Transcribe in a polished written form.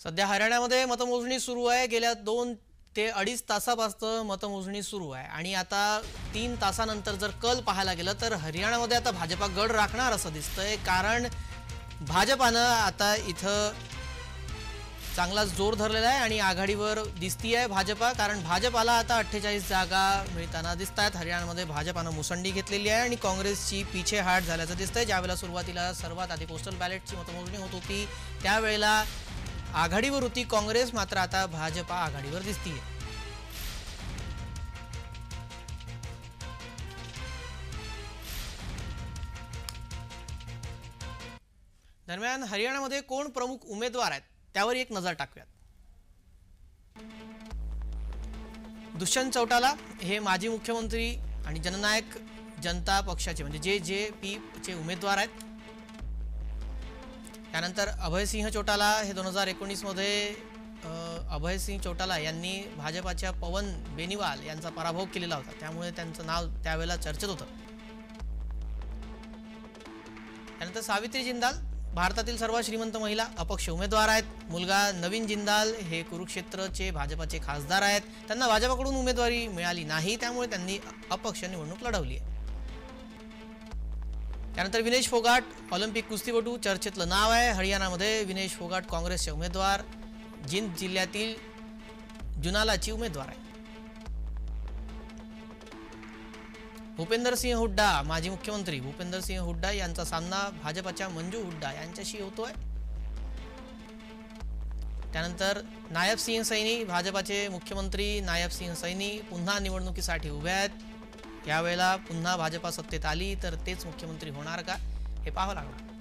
सध्या हरियाणामध्ये मतमोजणी सुरू आहे। गेल्या 2 ते 2.5 तासापासून मतमोजणी सुरू आहे आणि आता 3 तासानंतर जर कल पाहायला गेलं तर हरियाणामध्ये आता भाजपा गड राखणार असं दिसतंय, कारण भाजपानं आता इथं चांगला जोर धरलेला आहे आणि आघाडीवर दिसतीये भाजपा, कारण भाजपाला आता 48 जागा मिळताना दिसतात। हरियाणामध्ये भाजपानं मुसंडी घेतलेली आहे आणि काँग्रेसची पीछेहाट झाल्याचं दिसतंय। ज्यावेळेला सुरुवातीला सर्वात आधी पोस्टल बॅलेटची मतमोजणी होत होती त्यावेळेला आघाडीवर होती काँग्रेस, मात्र आता भाजपा आघाडीवर दिसतीये। दरम्यान हरियाणामध्ये कोण प्रमुख उमेदवार आहेत त्यावर एक नजर टाकूयात। दुष्यंत चौटाला हे माजी मुख्यमंत्री आणि जननायक जनता पक्षाचे म्हणजे जेजेपी चे उमेदवार आहेत। त्यानंतर अभयसिंह चौटाला हे 2019 मध्ये अभयसिंह चौटाला यांनी भाजपाच्या पवन बेनीवाल यांचा पराभव केलेला होता, त्यामुळे त्यांचं नाव त्यावेळेला चर्चेत होतं। त्यानंतर सावित्री जिंदाल भारतातील सर्वात श्रीमंत महिला अपक्ष उमेदवार आहेत। मुलगा नवीन जिंदाल हे कुरुक्षेत्रचे भाजपाचे खासदार आहेत। त्यांना भाजपाकडून उमेदवारी मिळाली नाही, त्यामुळे त्यांनी अपक्ष निवडणूक लढवली आहे। त्यानंतर विनेश फोगाट ऑलिम्पिक कुस्तीपटू चर्चेतलं नाव आहे। हरियाणामध्ये विनेश फोगाट काँग्रेसचे उमेदवार, जिंद जिल्ह्यातील जुनालाची उमेदवार आहे। भूपेंद्र सिंह हुड्डा माजी मुख्यमंत्री भूपेंद्र सिंह हुड्डा यांचा सामना भाजपाच्या मंजू हुड्डा यांच्याशी होतोय। त्यानंतर नायब सिंह सैनी भाजपाचे मुख्यमंत्री नायब सिंह सैनी पुन्हा निवडणुकीसाठी उभे आहेत। यावेळेला पुन्हा भाजपा सत्तेत आली तर तेच मुख्यमंत्री होणार का हे पाहावं लागणार।